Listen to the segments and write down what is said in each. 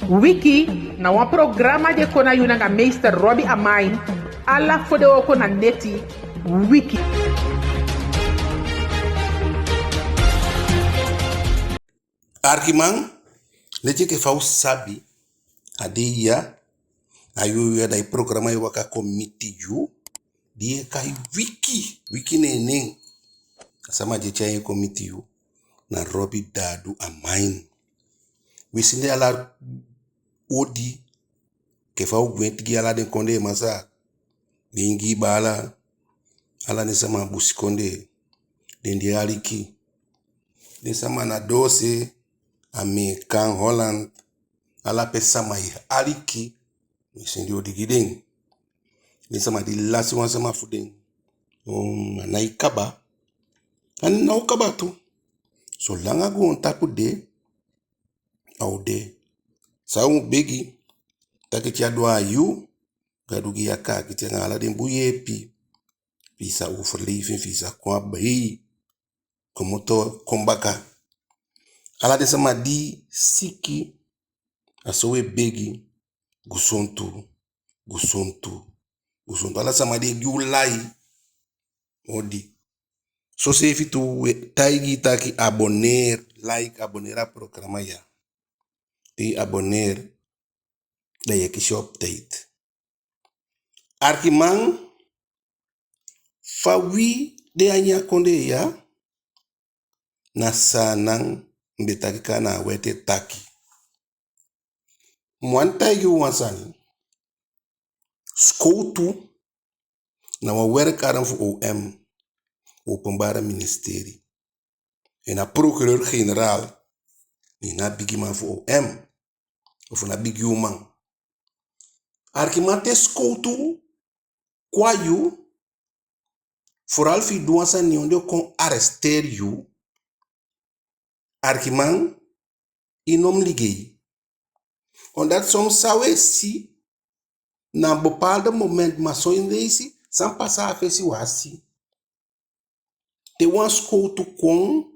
Wiki na wan programa de kona yuna nga meester Robbie Amain alla fode oko na neti Wiki. Arkiman leje ke fau sabi adeya ayo ya dai programa yo waka committee yu die kai wiki ne sama je chaye committee yu na Robbie Dadu Amain wisinde ala odi ke fau gwenti ala den konde masa bingi bala ala ne sama busikonde den die aliki ne sama na dose American Holland ala pesa mai aliki wisinde odi giden ne sama di lasi wan sama fuden na ikaba an na ukaba tu so langa go on tapu de aude saung begi takiti adwa yu gadugi yaka kitanga ala den buyepi pisa ufrlifi fisa kwa bai komoto kombaka ala de sama di siki asowe begi gusontu ala sama di julai odi so se fitu taigi taki abonner abonner a programa ya di abonner da yeki update Arkiman fawi de anya konde ya na sanang mbetaki kana wete taki mwanta yu wansani skoutu na wa werk aran fu openbare ministerie en a procureur-generaal ni na bigi man fu of na bigi man Arkiman te skoutu kwa yu vooral fi duansa ni onde kon arrester yu Arkiman inom ligei omdat soms sawe si na bepaalde moment maar so in deze san passa afesi wasi te wan skoutu kon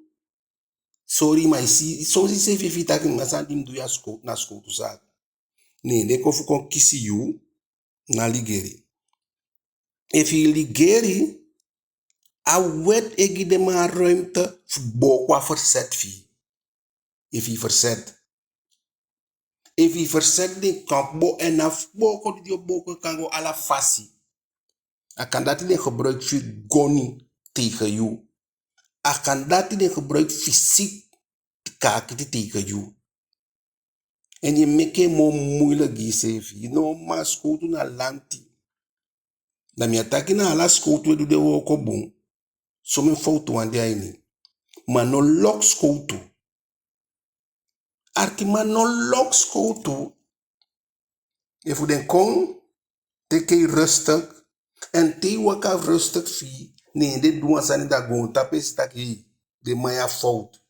sorry maar si so si se fifita ki ngasan dim du ya skoutu na skoutu sa ne de kofu kon kisi yu na ligeri if you ligeri a wet egi de ma ruimte bo kwa verzet fi if je verzet de kampo en af boko die boko kango ala fasi akan dat de gebruik fi goni tegen you akan dat de gebruik fysiek kakiti tegen you en je meke mo moeilijk gisefi no ma skoutu na lanti na mi ataki na ala skoutu edu de woko bon so men foto ande aini maar no lok skoutu Arkiman no lok skoutu if u den kon teke rustig en te waka rustig fi nee de duan sani da gon tapes taki de maya fout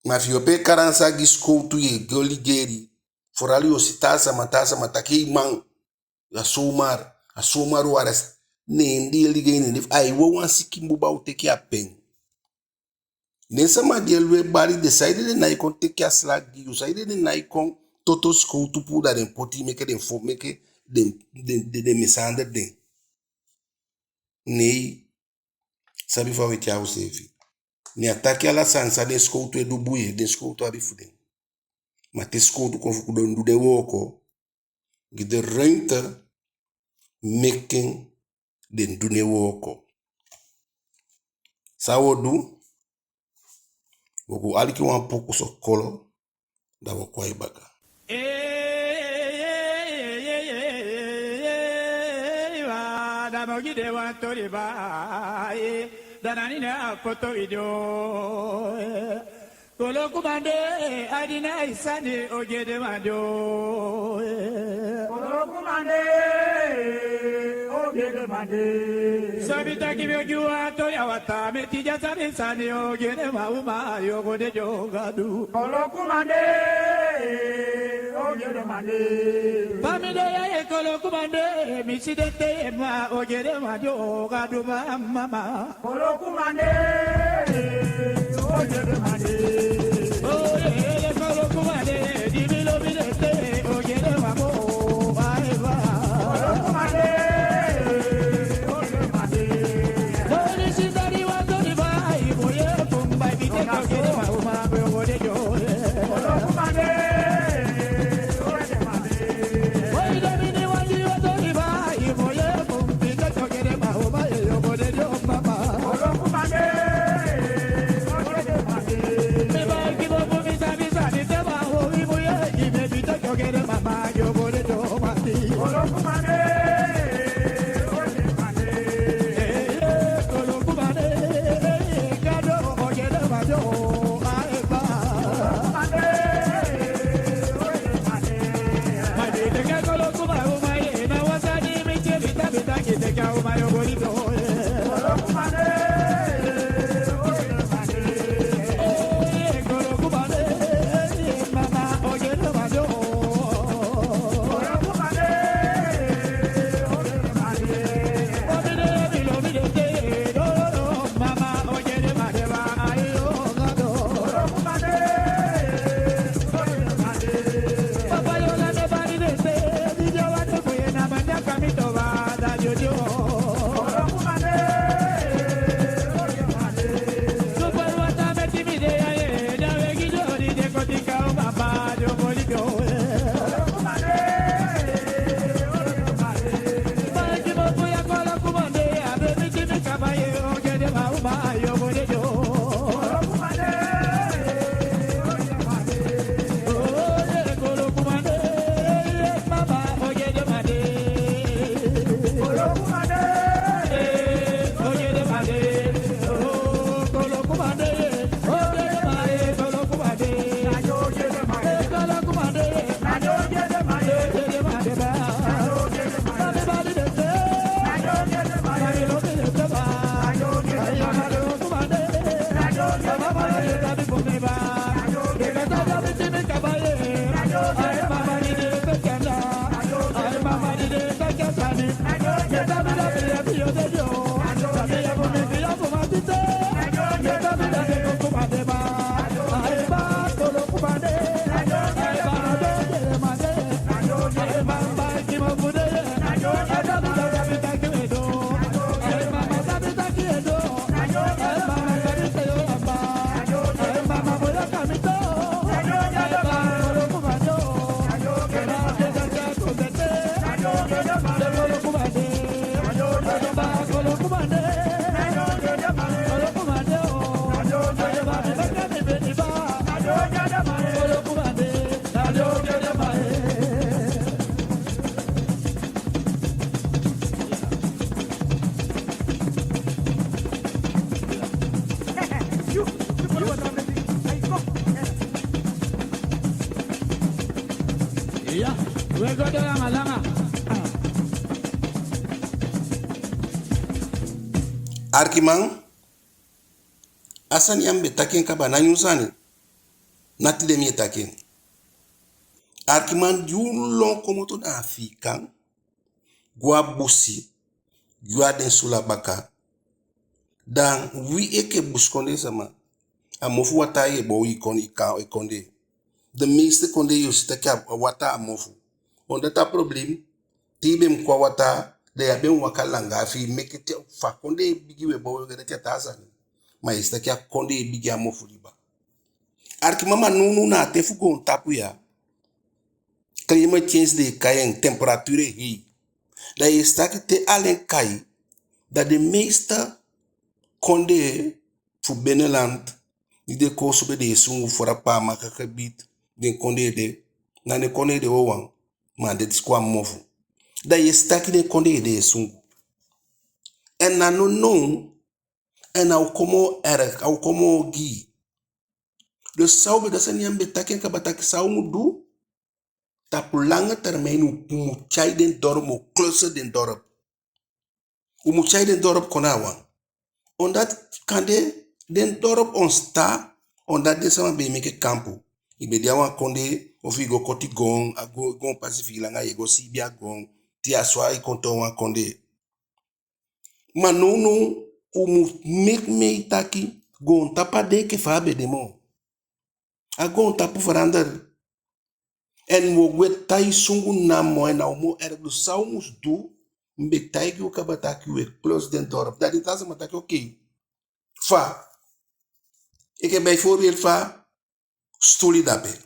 maar fi ope karansa gi skoutu ye goligeri forali ositasa mataki man ya somar waras nee ndi ligeni dif ai wo wan sikimbu ba uteki apen nessa madielwe bari decide de na ikon teki aslag gi usaide de na ikon toto skoutu pu da den poti meke den fo meke de misander den nei sabi fa weti au sevi ni ataki ala sansa den skoutu edu buye den skoutu abi fuden ma te skoutu kon fuku don de woko gi de ruimte making den dune woko sawodu woku aliki wan poku so kolo da woko ibaka da mogi de wan tori ba da nani na foto video kolo kumande adina isani ogede mando kolo kumande ogede mande sabita kibyo juwa to yawata metija sabi sani ogede mauma yogode jogadu kolo kumande ogede mande famide ya kolo kumande misidete ma ogede majo gadu mama kolo kumande ogede mande oh kolo kumande dimilo bidete Wegodo langa langa. Arkiman, asan yambe taken kaba na nyusani. Nati de mi taken. Arkiman yulon komoto na afikan. Gwa busi. Gwa den sula baka. Dan wi eke buskonde sama. Amofu wata ye bo ikonde. De meeste konde yositaki wata amofu. Onda ta problem. Tibe mkwa wata. De yaben wakalanga afi mekete fa konde bigi we bo gede tazani. Ma istaki konde bigi amofu liba. Arkimama nunu na tefu ko tapu ya. Klima change de kayen temperature hi. Da istaki te alen kai. Da de meeste konde fu Beneland. De ko sube de sungu fora pa makakabit. Den konde de. Nane konde de owang. Ma de skwa mofu. Da istaki de konde de sungu. En na no. En au komo erg. Au komo gi. Dus saube da san yambe taken kabataki sau mudu. Tap lange termijn umuchai den dorp mo closer den dorp. Umuchai den dorp konawan. Omdat kande den dorp onsta. Omdat de sama be meke kampu. Ibe diawan konde of go koti gong. A go gong pacific langa ye go sibia gong. Ti aswa i konto wan konde. Ma no umu make me taki. Gon tapa de ke fabe demo. A gon tapu verander. En wo gwet tai sungu na mo en au mo erg saumus du mbek tai ki ukabataki we close den dorp. Dat is mataki oké. Fa. Ik heb bijvoorbeeld fa stuli dabe.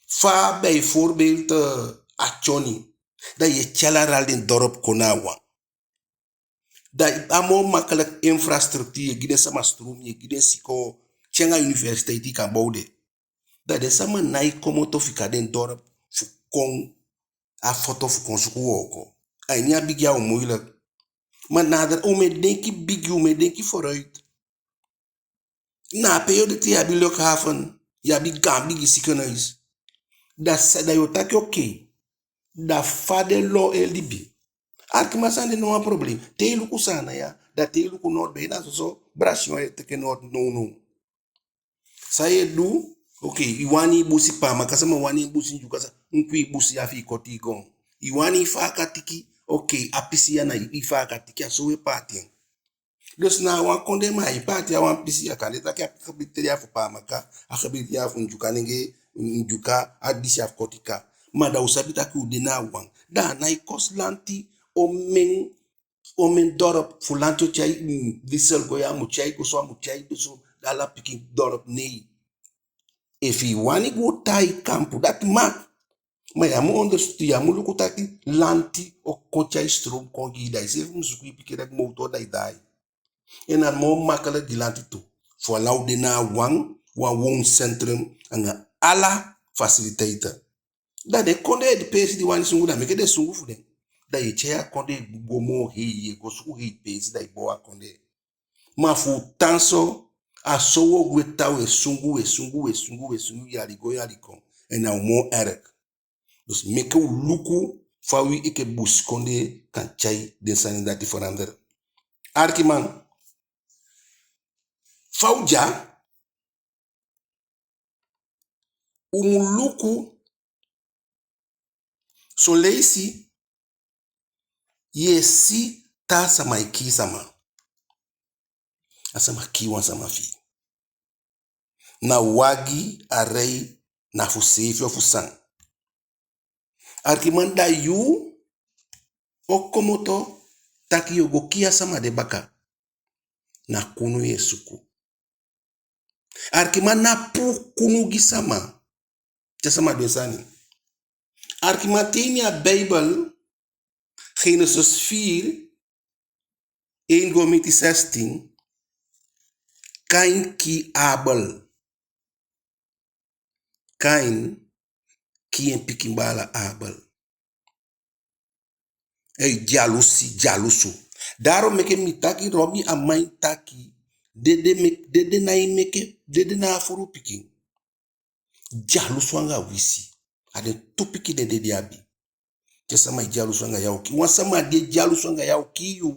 Fa bijvoorbeeld achoni. Dat je chalaral den dorp konawa. Dat amo makkelijk infrastructuur. Je gides sama stroom. Je gides siko chenga universiteit die kan bouwen. Dat is sama nai komoto fika den dorp fukong a foto fukong suku woko. Ay nya big jou moeilijk. Maar nader ome denki big ome denki vooruit. Na periode te yabi Lokhaven, yabi gambi gisikenois. Dat se da yo taki oké. Da fade lo elibi. Arkima sande no een probleem. Te luku sana ya. Dat te luku noord bij na so brasio e teke noord no. Saye du. Ok, iwani busi pa makasama wani busi njukasa nkwi busi afi koti gong. Iwani ifaka tiki, ok, apisi ya na ifaka tiki ya sowe patien. Dus na wan konde ma ipati ya wan pisi ya kaneta ki akabiti ya fu pa maka, akabiti ya fu njuka nenge, njuka adisi ya koti ka. Ma da usabita ki udena wan. Da na ikos lanti omen dorp fulanto chai disel goya muchai kuswa muchai dusu dala piki dorp nei. If you want to go tai kampu, dat maakt. Maar je moet ondersteunen, je moet lukken dat die lanti of kochai stroom kon gi dai. Ze moet zoeken pike dat motor dai dai. En dan moet makkelijk die lanti toe. Voor lau de na wooncentrum en alla faciliteiten. Dat de konde de pesi die wani sungu da meke de sungu voor dem. Dat je chea konde gomo hei go sungu hei pesi dat je boa konde. Maar voor tanso a sowo gweta we sungu yaliko en nou mo erg. Dus meke luku fawi ike buskonde kan chai den sanidati verander. Arkiman. Fauja umuluku so leisi ye si ta sama iki sama. Asama kiwan sama fi. Na wagi arei na fusefi of fusang. Arkimanda yu okomoto taki yogokia sama de baka. Na kunu yesuku. Arkimanda pu kunu gisama. Jasama desani. Arkimatini a Bijbel Genesis 4 1:16 Kain ki Abel. Kain ki en pikimbala Abel. Hey, jalusu. Daarom meke mitaki robi amai taki. Dede na furu piking. Jalusu anga wisi. ade tupiki de diabi ke sama jalu swanga yauki wan sama de jalu swanga yauki yu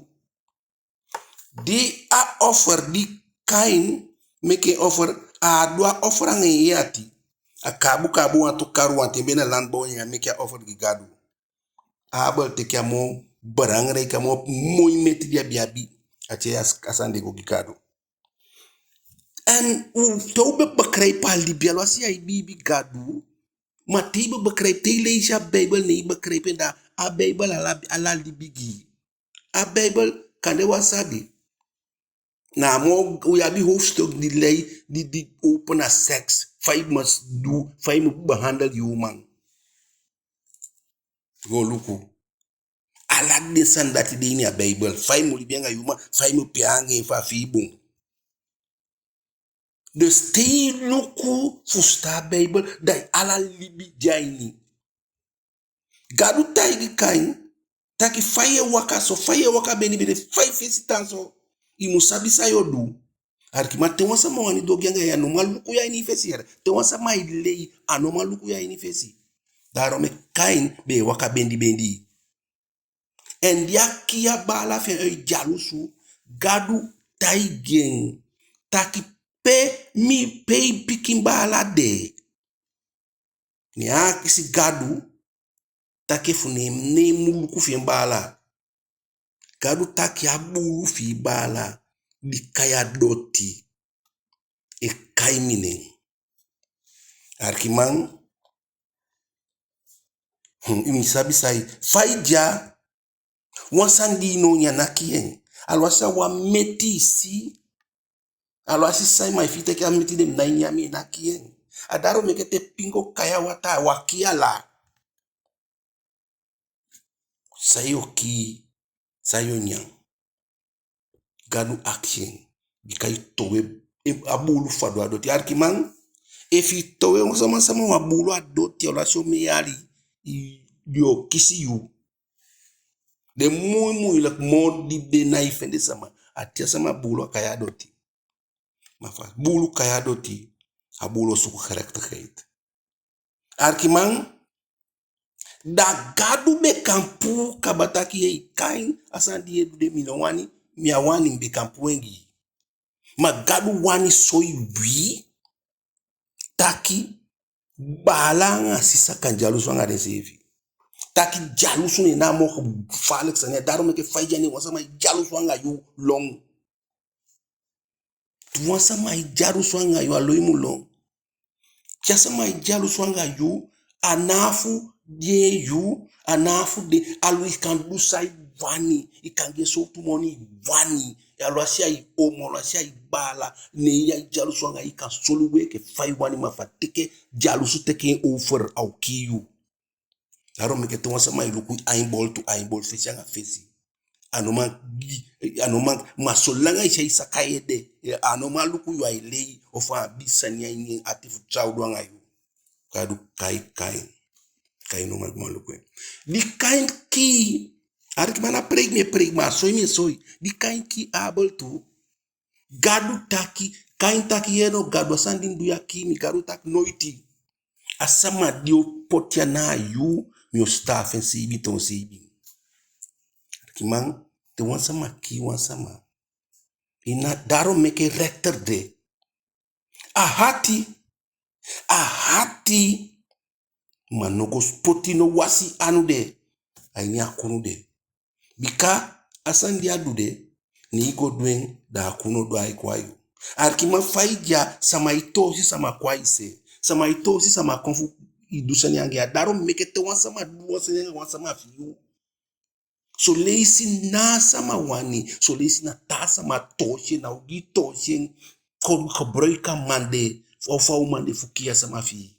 di a offer di kain make offer a doa offer an yati a kabu wan to karu wan tembe na land boy ya make offer di gadu a bal te kamo barangre kamo moy meti dia biabi a che asande go gikado en u tobe bakray pal di bialo si ay bibi gadu matiba bakray te leisha bible ni bakray penda a bible ala di bigi a bible kande wasabi na mo uyabi hoofdstuk die lei die open as sex 5 must do 5 moet behandel human go luku ala de san dat die in a bible 5 moet bien human 5 moet piange fa fibum de stay luku fusta bible dai ala libi jaini gadu taigi kain taki faye waka beni bede 5 visitanso imusabi sayodu arkima te wansa mawani dogyanga ya nomaluku ya ini fesi yara te wansa ma ilei anomaluku ya ini fesi daro me kain be waka bendi en yaki ya bala fe jalusu gadu taigen taki pe mi pe pikin bala de ni akisi gadu taki fune ne muluku fe bala gadu taki abulu fi bala di kaya doti e kaimine arkimang imi sabi sai faija wansandi no nyanakien alwasa wa meti si alwasi sai mai fite kia meti dem na nyami nakien adaro mekete pingo kaya wata wakiala sayo nyang gadu action bikai towe abulu fado adoti arkimang efi towe sama wabulu adoti ola so meyali yo kisi yu de muy like modi be knife ende sama atia sama bulu kaya adoti mafa bulu kaya adoti abulu suku karakterheit arkimang da gadu be kampu kabataki e kain asandi edu de minowani miawani be kampu wengi magadu wani soiwi taki balanga sisa kanjalu swanga resevi taki jalusu ni namo Felix ne daro meke faija ni wasama jalu swanga yu long wasama jalu swanga yu aloimu long chasama jalu swanga yu anafu de yu anafu de always can do side vani ikange so tumoni vani alwasia I omo alwasia I bala ne ya jalu swanga ika soluwe ke fai wani mafatike jalu su teke over au kiyu daro meke to wasama iluku aimbol to aimbol fesianga fesi anoma masolanga isha isakaede anoma luku yu ailei ofa bisanya ini atifu chaudu angayu kadu kai no maluku di kain ki arkimana preg ma soy di kain ki able to gadu taki kain taki yeno gadu sandin du yakimi gadu tak noiti asama dio potia na yu mi staff en sibi ton sibi arkimang te wansama ina daro meke rector de ahati manoko spoti no wasi anu de ainya kunu de bika asandi adu de ni go dwen da kuno do ai kwayo arkima faija sama itosi sama kwaise sama itosi sama konfu idusani ange daro meke te wansama duwase wansama fiu so leisi na sama wani so leisi na ta sama toshe na ugi toshe ko gebruika mande of mande fukia sama fi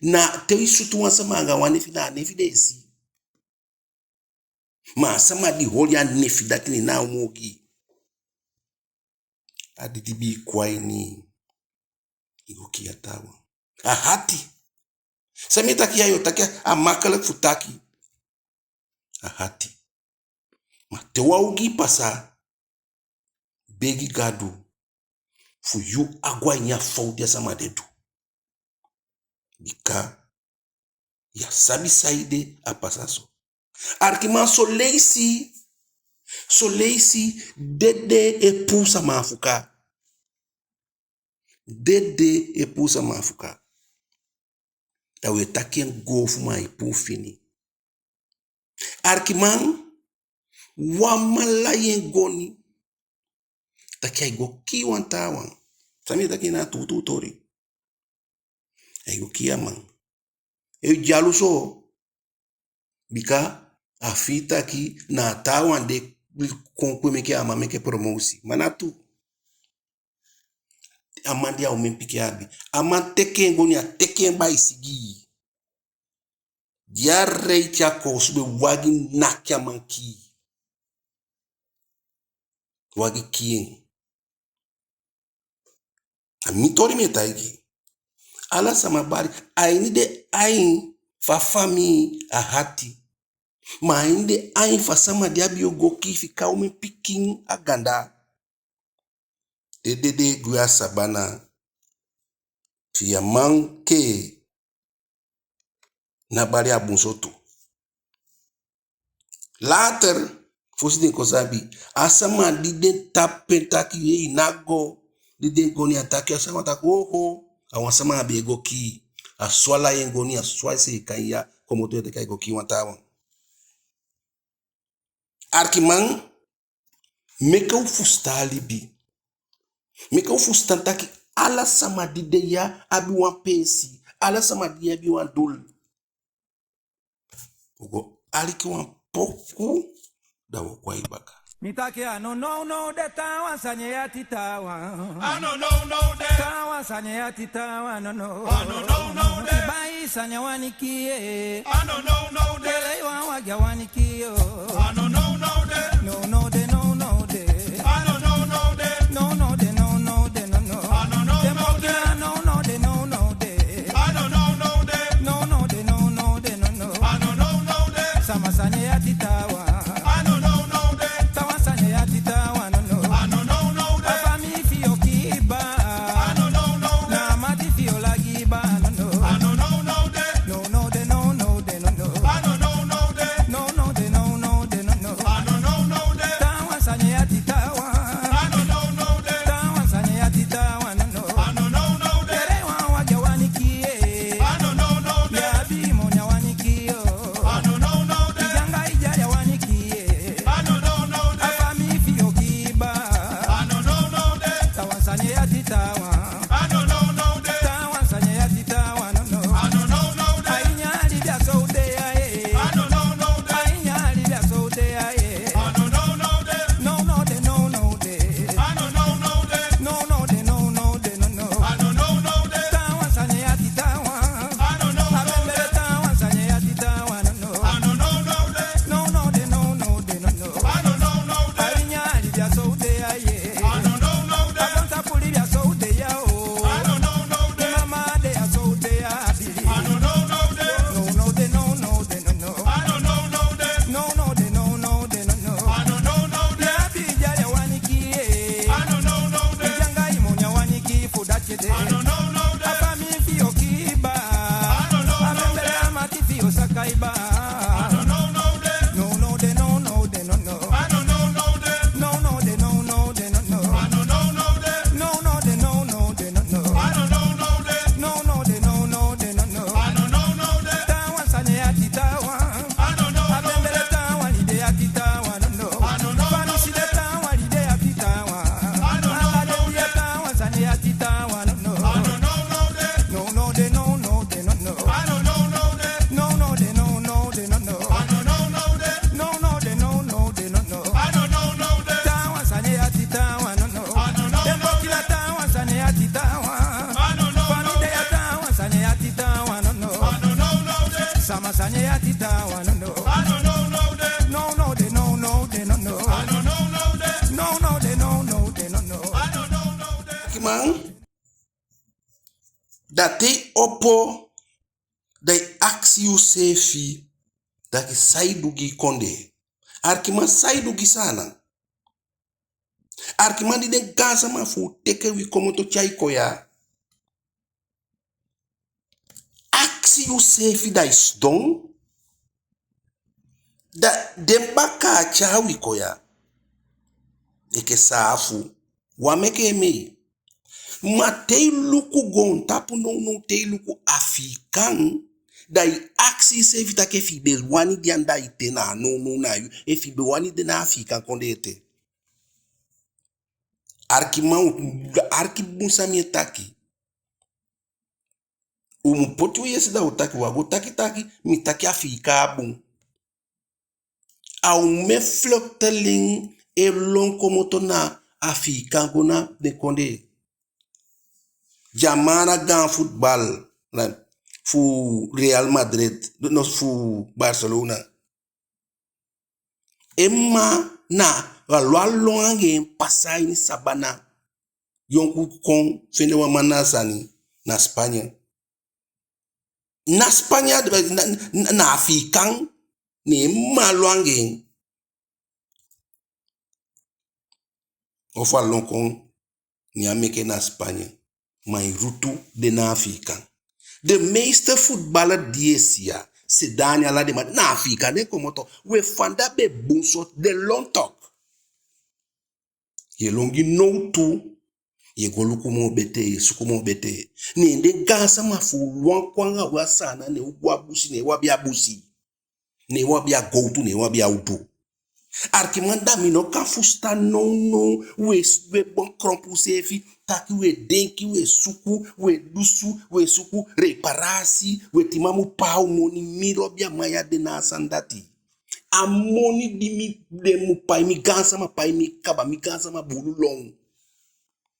na te isutu wansama anga wani fi na evidence ma sama di holia nefi datini na umogi aditibi kwaini igukia tawa ahati samita kiayo takia amakala futaki ahati matewa ugi pasa begi gadu fu yu agwa nya faudia sama dedu Bika ya sabi saide a pasaso. Arkiman so leisi dede e pusa mafuka. Dede e pusa mafuka. Da we takien gofu ma e pu fini. Arkiman wamala yen goni. Takia go kiwan tawan. Sami takina tutu tori. Ego kiaman. E jaluso. Bika afita ki na tawan de konkwe meke ama meke promosi. Manatu. Amandi ya umempike abi. Aman teken goni a teken ba isigi. Dia rei chako sube wagi nakya manki. Wagi kien. A mitori metaigi. Ala samabari. Aini de ain fa fami a hati. Ma aini de ain fa sama diabi yogoki fika umempiking aganda. Dede guya sabana. Tia manke. Na bari abunsoto. Later, fosi kosabi, asama diden tapentaki ye inago, diden goni ataki asama tako awasama abego ki, aswala yengoni aswaise kaya komoto de kaigo ki wantawan. Arkiman, meka ufustali bi. Meka ufustantaki ala sama dide ya abi wan pesi, ala sama dide abi wan dul. Ugo aliki wan poku da wakwa ibaka. Mitake ano no de tawa sanye ya titawa. Ano no de Tawa sanye ya titawa no. Ano no de Bai sanye wanikie. Ano no de Dele wagya wanikio. Ano no de No de. Ano no de No de no. Ano no de No de. Ano no de No de no. Ano no de Sama sanye ya titawa. Ano no de Tawa sanye ya titawa no. Ano no de Afami fio kiba. Ano no de Na mati fio lagiba no. Ano no de No de no. Ano no de No de no. Ano no de Tawa sanye ya titawa. Ano no de Tawa sanye ya titawa no. Ano no de Tere wa wagya wanikie. Ano no de Ya bi monya wanikio. Ano no de Ijanga ijaya wanikie. Ano no de Afami fio kiba. Ano no de Tawa sanye ya titawa. Ano no de Tawa sanye ya titawa no. Ano no de Ainya libya so de aye. Ano no de Ainya libya so de aye. Ano no de No de. Ano no de No de no. Ano no de Tawa sanye ya titawa. Ano no Abembele tawa sanye ya titawa no. Ano no de No de no. Ano no de Ainya libya so de aye. Ano no de Akonta puli bya so de ya o. Ano no de Mama de ya so de ya bi. Ano no de No de no. Ano no de No de no. Ano no de Ya bi jaya wanikie. Ano no de Ijanga imonya waniki fudachede. Ano no de Afami fio kiba. Ano no Abembele amati fio sakaiba. Ano no de No de no. Ano no de No de no. Ano no de No de no. Ano no de Ano no de Tawa sanye ya titawa. Ano no Abembele tawa lide ya titawa no. Ano no Fanisi de tawa lide ya titawa. Ano no Ala de tawa sanye ya titawa no. Ano no de No de no. Ano no de No de no. Ano no de No de no. Ano no de Tawa sanye ya titawa no. Ano no Dembo kila tawa sanye ya titawa. Ano no Fanide ya tawa sanye ya titawa no. Ano no de Sama sanye ya titawa no. Ano no de No de no. Ano no de No de no. Ano no de Arkiman, date opo dai aksi yu sefi daki saidugi konde. Arkiman saidugi sana. Arkiman di den gansa ma fu teke wi komoto chai koya. aksi you sefi da is dong da dembaka chawi koya eke safu wa meke me ma te luku gon tapu no te luku afikan da i aksi sefi ta ke fi bezwani dianda itena no na yu e fi bewani de na afikan konde ete arki musa mietaki potu yesi da utaki wago taki mitaki afika abun au me flokteling e lon komoto na afika gona de konde jamana gan football na fu Real Madrid no fu Barcelona emma na walwa longe pasai ni sabana yonku kon fene wa manasani na Spanya na Afrikan ni malwange ofa lonkon ni ameke na Spanya mai rutu de na Afrikan de meeste voetballer diesia se Daniel la de na Afrika ne komoto we fanda be bunso de long talk ye longi no tu ye goluku mo bete ye suku mo bete ni de gansa ma fu lwan kwanga wa sana ne wa busi ne wa bia busi ne wa bia go tu ne wa bia udu arkimanda mino ka fusta no we bon krompu sefi taki we denki we suku we dusu we suku reparasi we timamu pau moni miro bia maya de na sandati amoni dimi de mu pai mi gansa ma pai mi kaba mi gansa ma bulu long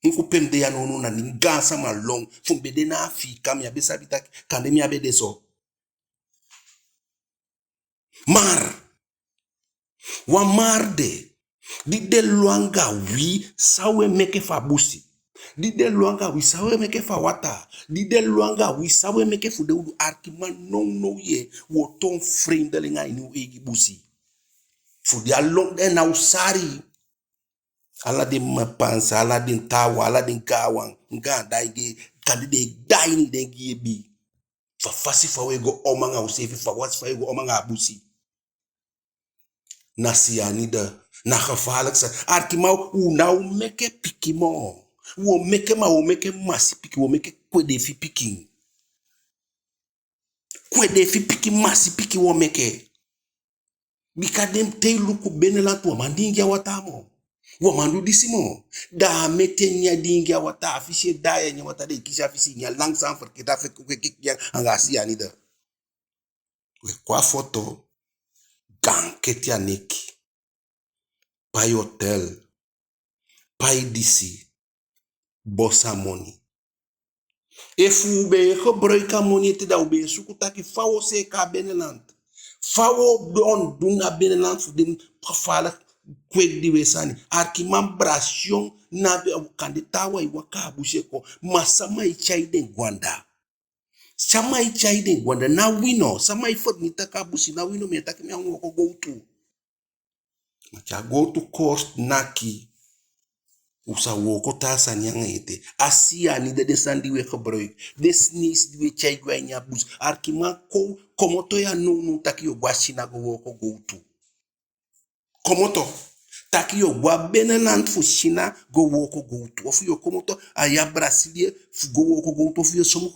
nku pemde ya no na ni gansa ma long fumbe de na Afrika mi abesa bitaki kande mi abede so mar wa marde di de luanga wi sawe meke fa busi di de luanga wi sawe meke fa wata di de luanga wi sawe meke fu de udu arkiman no ye wo ton frindele nga inu egi busi fu di along de na usari ala de mapansa ala de tawa ala de gawan nga daige kandide daini de gibi fa fasi fa wego omanga usefi fa wasi fa wego omanga busi na sianida na gevaarlijk zijn. Arkima u nou meke pikimo. Wo meke masi piki wo meke kwedefi piki. Kwedefi piki masi piki wo meke. Bika dem te luku benelat wo mandingia watamo. Wo mandu disimo. Da mete nya dingia wata afishe daya nya wata de kisha afisi nya langzaam verketa fek ya anga sianida. We kwa foto gang ketia neki. Pai hotel, pai DC, bossa money. Efu be gebruika money te da ube sukutaki fawo se ka beneland. Fawo don dunga beneland fu den gevaarlijk kwek di wesani. Arkiman brasyon na be kanditawa iwaka abusheko. Masama ichai den gwanda. Sama ichai den gwanda na wino. Sama ifot mitaka abusi na wino mitaka mi ango go to. Macha go to course naki usa woko tasa nyanga ete asia ni de desandi we gebruik desnis die chai gwanya bus arkima ko komoto ya no taki yo gwashina go woko go to komoto taki yo gwa beneland fu shina go woko go to ofu yo komoto aya brasilie fu go woko go to fu yo somo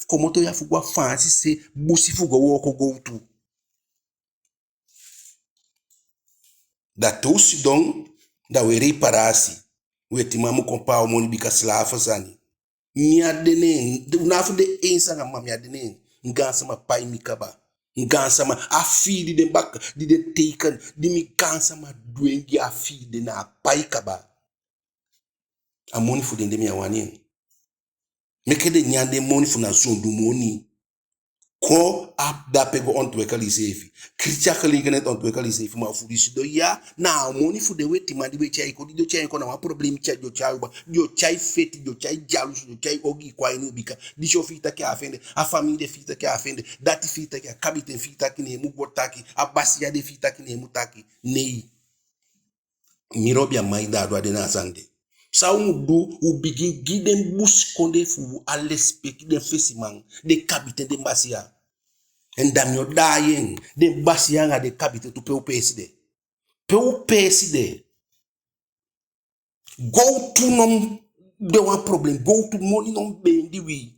komoto ya fu gwa fansi se busi fu go woko go to da tosi don da we reparasi we timamu kompa moni bika slafa sani mia dene nafu de ensa nga mamia dene ngansa ma pai mikaba ngansa ma afidi de bak di de teken di mi kansa ma dwengi afidi na pai kaba amoni fu de mi awani meke de nyande moni fu na zondu moni ko ap da pego ontwekali sefi kricha klinga net ontwekali sefi ma fu disido ya na moni fu de weti mandi we chai ko dido chai ko na problem cha jo chai ba jo chai feti jo chai jalus jo chai ogi kwa inu bika disho fita ke afende a famille de fita ke afende dati fita ke kabite fita ke ne mu botaki abasia de fita ke ne mutaki nei mirobia maida do de na sande sa du u begin giden bus konde fu alespeki de fesiman de kabite de basia En dam yo dying. De basi yanga de kabite to peu pesi de. Peu pesi de. Go to nom de one problem. Go to money non bendi we.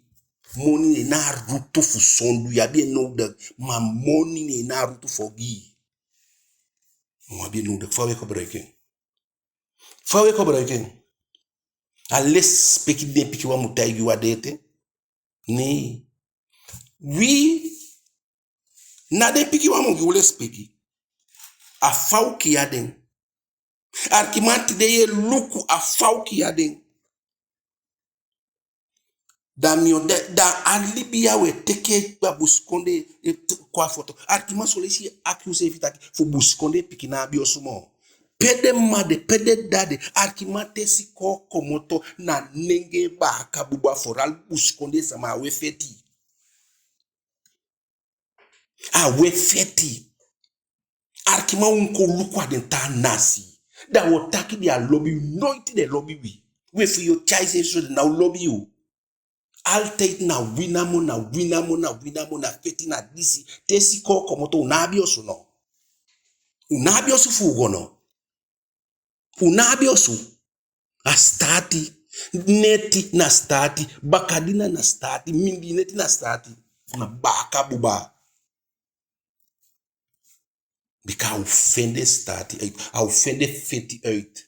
Money na ruto fu sondu ya bien no de ma money na ruto fogi. Ma bien no de fawe ko breaking. Fawe ko breaking. Unless peki de piki wa mutai yu adete. Ni. We na de piki wa mo gule speki. A fau ki aden. Arkimanti de ye luku a fau ki aden. Da mio da alibia we teke ba buskonde kwa foto. Arkima solesi accuse evitaki fu buskonde pikina biosumo. Pede made, pede dade, arkimate si ko komoto na nenge ba kabuba foral buskonde sama we feti. A we feti. Arkima unko lukwa den ta nasi. Da wotaki dia lobby you, noiti de lobby we. We for your choice so na lobby you. Altate na winamo na feti na disi. Tesi ko komoto unabiosu no. Unabiosu fugono. Unabiosu. A stati. Neti na stati. Bakadina na stati. Mindi neti na stati. Na baka buba. Bika offende stati. Offende feti uit.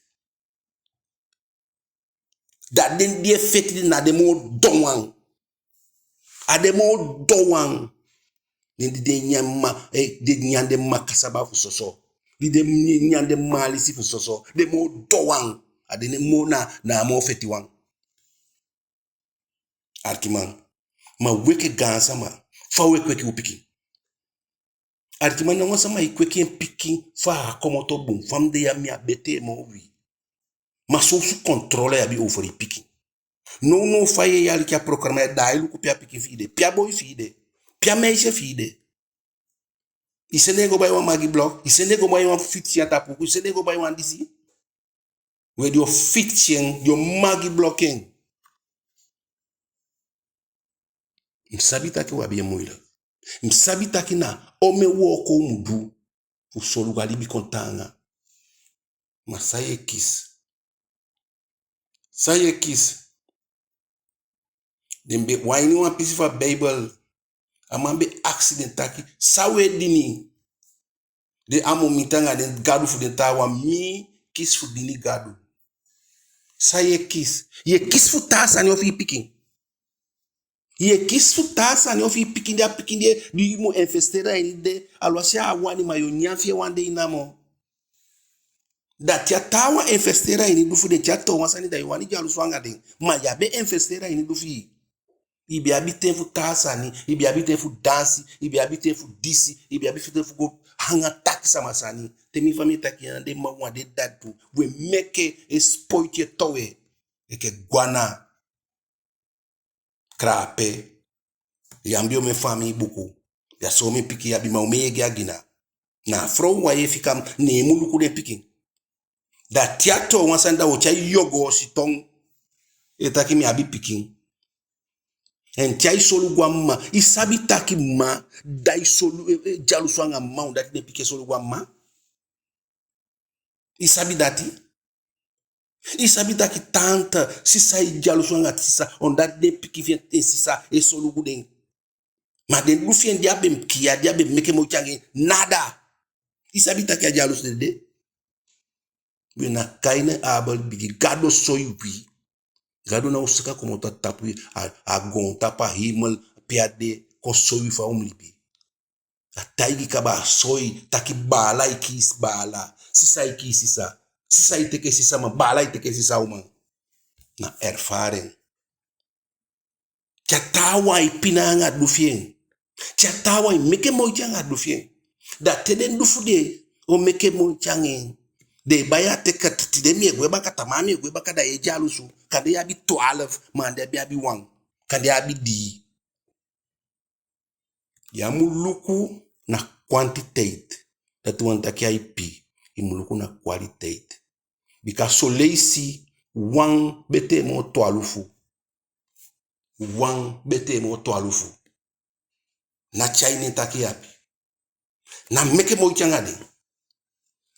Dat den die feti na demo donwang. Ademo donwang. De nyama de nyande makasaba fu soso. De nyande malisi fu soso. De mo donwang. Adene mo na mo feti wang. Arkiman. Ma weke gansa ma. Fa weke upiki. Arkiman na wansa ma ikweke piki fa komoto bum. Fam de ya mi abete mo wi. Ma so su controle ya bi over piki. No faye yali kia proclamé dailu ku pia piki fide. Pia boy fide. Pia meisje fide. Isende go bay wan magi block. Isende go bay wan fitien tapuku. Isende go bay wan disi. With your fitien, your magi blocking. Msabita ki wabiye mwila. Msabita ki na ome woko mudu. Usolu galibi kontanga. Ma saye kis. Saye kis. Dembe waini wan pisi fa Bible. Amambe accident taki. Sawe dini. De amo mitanga den gadu fu den tawa mi kis fu dini gadu. Saye kis. Ye kis fu tasa ni ofi picking. Ye kis fu tasa ni ofi picking dia di mo infestera inde alwasia awani mayo nyafie wande inamo. Da tia tawa infestera ini dufu de tia to wasani da iwani jalu swanga den. Ma ya be infestera ini dufi. Ibi habite fu tasa ni, ibi habite fu dansi, ibi habite fu disi, ibi habite fu go hanga taki samasani. Temi fami taki ande ma wande dadu. We meke spoite towe. Eke guana. Krape. Yambio me fami buku. Ya so me piki ya bima umege agina. Na fro wa ye fikam ne muluku de piki. Da tiato wansanda ocha yogo sitong. Etaki mi abi piki. En tia isolu guamma. Isabi taki ma. Da isolu jalu swanga ma. Dati de pike solu guamma. Isabi dati. Isabi taki tanta. Sisa i jalu swanga sisa. On dati de pike vien sisa. E solu guden. Ma den lufien diabe mkia. Diabe meke mo change. Nada. Isabi taki a jalu de. We na kaine abel bigi. Gado soy wi. Gado na usika komota tapu a gonta pa himal piade ko soy fa umlibi. A taigi kaba soy taki bala ikis bala. Sisa ikis sisa. Sisa iteke sisa ma bala iteke sisa uma. Na erfaring. Chatawa ipinanga dufien. Chatawa meke mojanga dufien. Da teden dufude o meke mojangin. De baya teka tide mi egwe baka tamami egwe baka da ejalusu. Kade ya bi 12 man de bi 1. Kade ya bi di. Ya muluku na quantiteit. Dat want taki IP. Imuluku na qualiteit. Bika soleisi wang bete mo toalufu. Wang bete mo toalufu. Na chai ne taki yapi. Na meke mo changa de.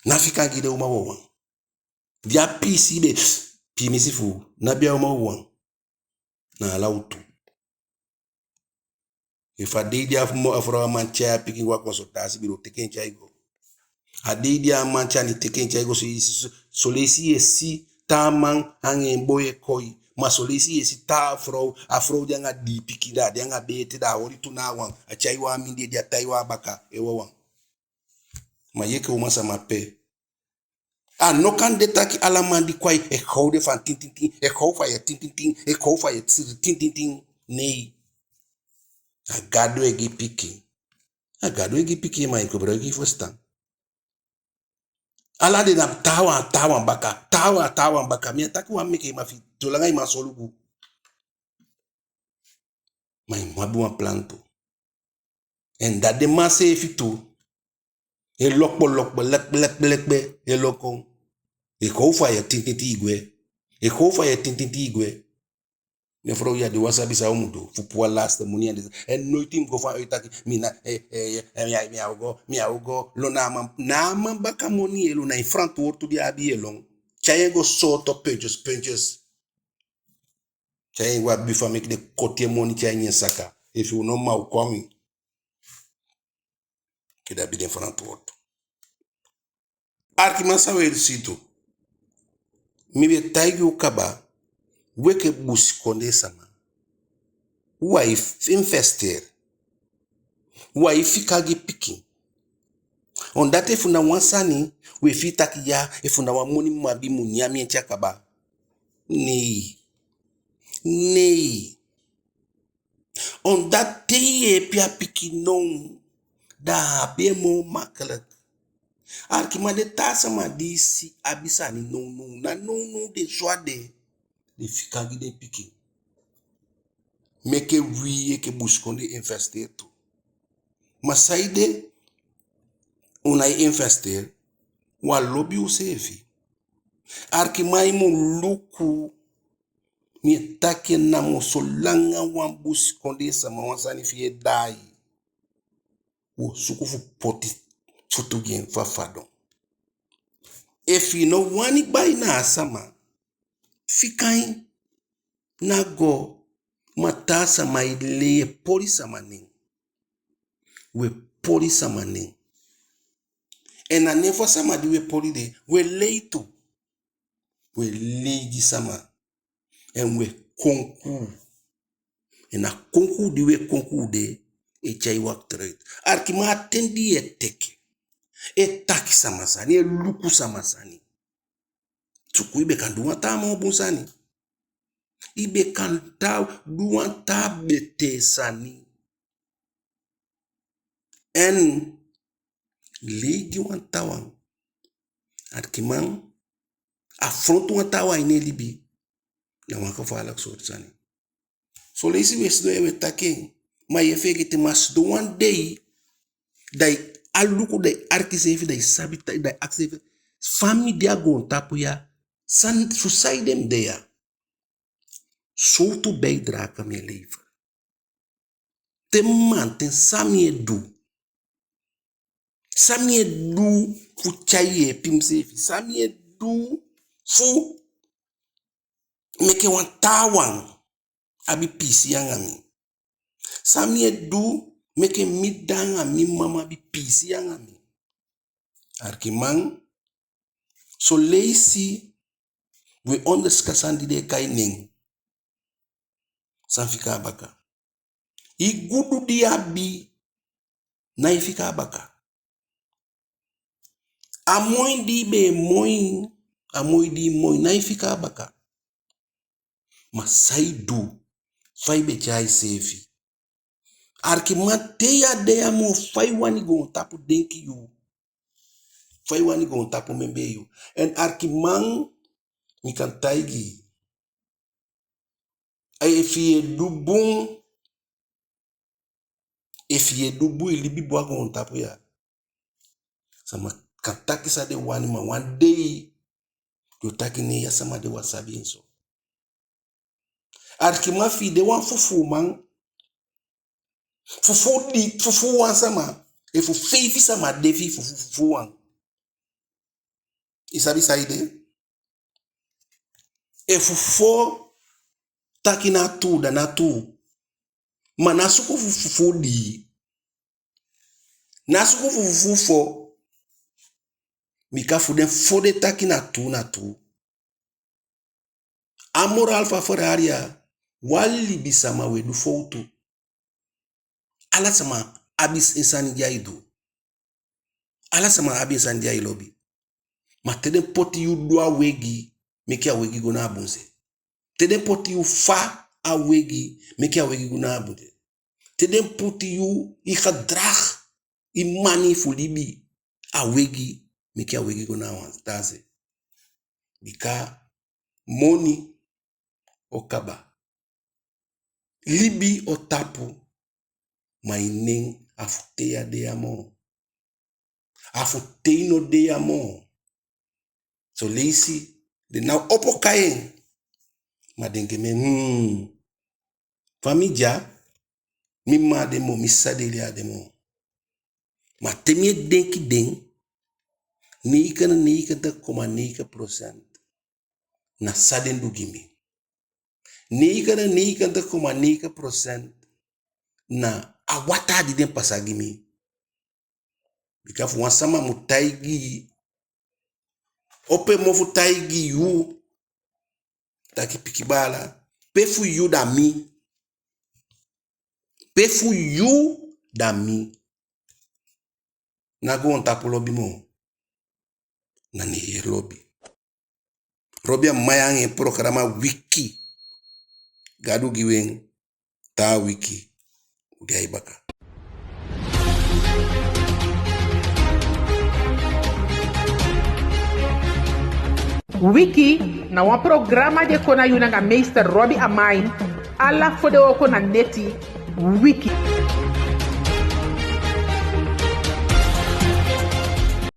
Na fika gide uma wawang. Dia pisi be pimisi fu. Na bia uma wawang. Na ala utu. If a day dia mo afro man chai picking wa consultasi biro teken chai go. A day dia man chai ni teken chai go so lesi esi tamang hange boye koi. Ma so lesi esi ta afro dia nga di pikida dia nga bete da ori tuna wang. A chai wa minde dia tai wa baka e wawang. Ma yeke uma sama pe. A no kan de taki alamandi kwai e khoude van tin tin tin e khou fa ye tin tin tin e khou fa ye tin tin tin nei. A gado e gi piki. A gado e gi piki ma ko bro gi fostan. Ala de na tawa baka mi taki wa meke ma fi tolanga ma solugu. Ma mabu ma planto. En dat de ma se fitu. E lokbo lekbe e lokon. E khou fa ye tin tin tin igwe. E khou fa ye tin tin tin igwe. Ne fro ya de wasabi sa umudo fu pour last money and no team go fa itaki mina mi augo lo na man baka money elo na in front wortu di abi elong chaye go sort of pages chaye wa bi fa make de côté money chaye saka if you no ma kwami kida bi de front wortu arkima sa we sito mi be taigu kaba weke bus konde sama wife investor wife kage picking on that if una wansani we fit taki ya if una wa money mabi munyami enchakaba nei on that day pia picking no da be mo makala arkima de tasa ma disi abisani no de swade de fikagi de picking make we ke buskonde investor to masaide una investor wa lobby usefi arkimai mo luku mi take na mo solanga wan buskonde sama wansani fie dai wo sukufu poti futugen fafado if you know wani bai na sama fikai na go matasa maile polisa maning we polisa maning en a nefa sama di we poli de we leito we legi sama en we konku en a konku di we konku de e chai wak trade arkima atendi e teke e taki sama sani e luku sama sani tuku ibe kan duwa ta mo bunsani ibe kan ta duwa ta bete sani en legi wan tawan arkimang affronto wan tawa ine libi na wan ka falak so sani so lesi wes do e take ma ye fege te mas do one day dai aluku dai arkisefi dai sabita dai aksefi fami dia gon tapu ya san suicide dem dia so to bei draka me leven te man ten samie du fu chaye pimsefi samie du fu meke wan tawan abi pisi yangami samie du meke midanga mi mama bi pisi yangami arkimang so lazy we understand de kai ning sanfika baka I gudu diabi na ifika baka amoy di be amoy di moy na ifika baka masaidu fai be chai sefi arkimate ya de amo fai wani go tapu denki you fai wani go tapu membe you en arkimang mi kan taigi ay fie dubun efie dubu ilibi bwa go tapu ya sama kataki sa de wani ma one day yo taki ne ya sama de wasabi inso arkima fi de wan fufu man Fufu di fufu wan sama. E fu feifi sama defi fufu wan. Isabi saide. E fufu taki na tu da na tu. Ma nasuku fufu di. Nasuku fufu fo. Mika fuden fode taki na tu. Amoral fa foraria. Wali bisama we du foutu. Ala sama abis insan jaidu. Ala sama abis insan jai lobby. Ma teden poti yu dua wegi. Meki a wegi guna abunse. Teden poti yu fa a wegi. Meki a wegi guna abunse. Teden poti yu i gedrag. I mani fulibi. A wegi. Meki a wegi guna wantaze. Bika moni o kaba. Libi o tapu. Maineng afutea de amo. Afuteino de amo. So leisi de now opo kayen. Ma denke me famija mi ma demo mi sadelia demo. Ma temye denki den ni ikana koma 9% na saden du gimi. Ni ikana koma 9% na awata di den pasagimi. Bikafu wansama mutaigi ope mofu taigi yu taki pikibala pefu yu da mi. Pefu yu da mi. Nago on tapu lobby mo. Nani ye lobby. Robia mayange programa wiki. Gadu giwen ta wiki. Udia baka. Wiki na wan programa de kona yuna nga meester Robbie Amain. Alla fode oko na neti Wiki.